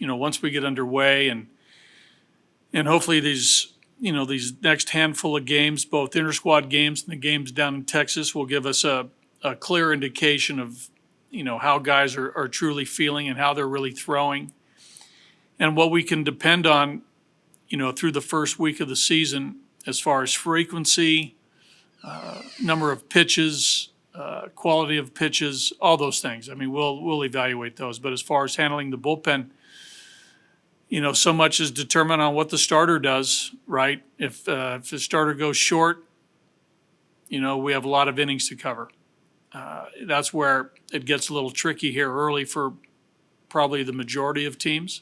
once we get underway and hopefully these next handful of games, both inter-squad games and the games down in Texas, will give us a clear indication of, how guys are truly feeling and how they're really throwing, and what we can depend on, through the first week of the season as far as frequency, number of pitches, quality of pitches, all those things. I mean, we'll evaluate those. But as far as handling the bullpen, so much is determined on what the starter does, right? If the starter goes short, we have a lot of innings to cover. That's where it gets a little tricky here early for probably the majority of teams,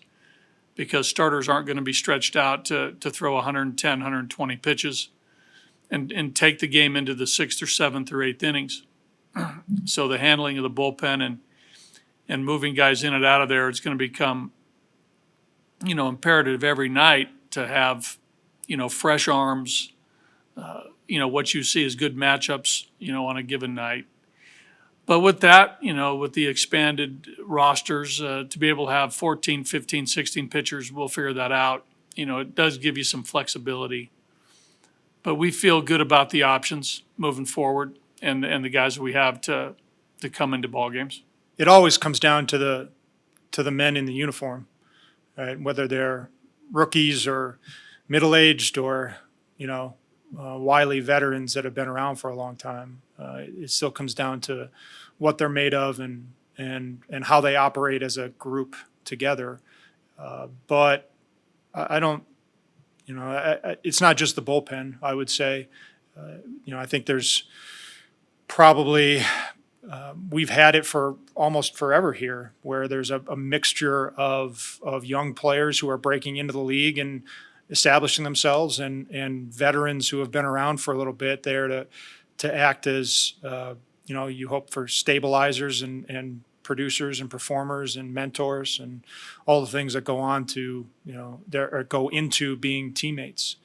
because starters aren't going to be stretched out to throw 110, 120 pitches and take the game into the sixth or seventh or eighth innings. So the handling of the bullpen and moving guys in and out of there, it's going to become, imperative every night to have, fresh arms, what you see as good matchups, on a given night. But with that, with the expanded rosters, to be able to have 14, 15, 16 pitchers, we'll figure that out. It does give you some flexibility. But we feel good about the options moving forward and the guys that we have to come into ball games. It always comes down to the men in the uniform, right? Whether they're rookies or middle-aged or, wily veterans that have been around for a long time. It still comes down to what they're made of and how they operate as a group together. But I don't, it's not just the bullpen, I would say. I think there's probably, we've had it for almost forever here, where there's a mixture of young players who are breaking into the league and establishing themselves, and veterans who have been around for a little bit there to act as, you hope for stabilizers and producers and performers and mentors and all the things that go on to, go into being teammates.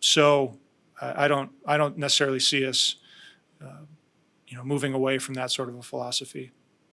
So I don't necessarily see us, moving away from that sort of a philosophy.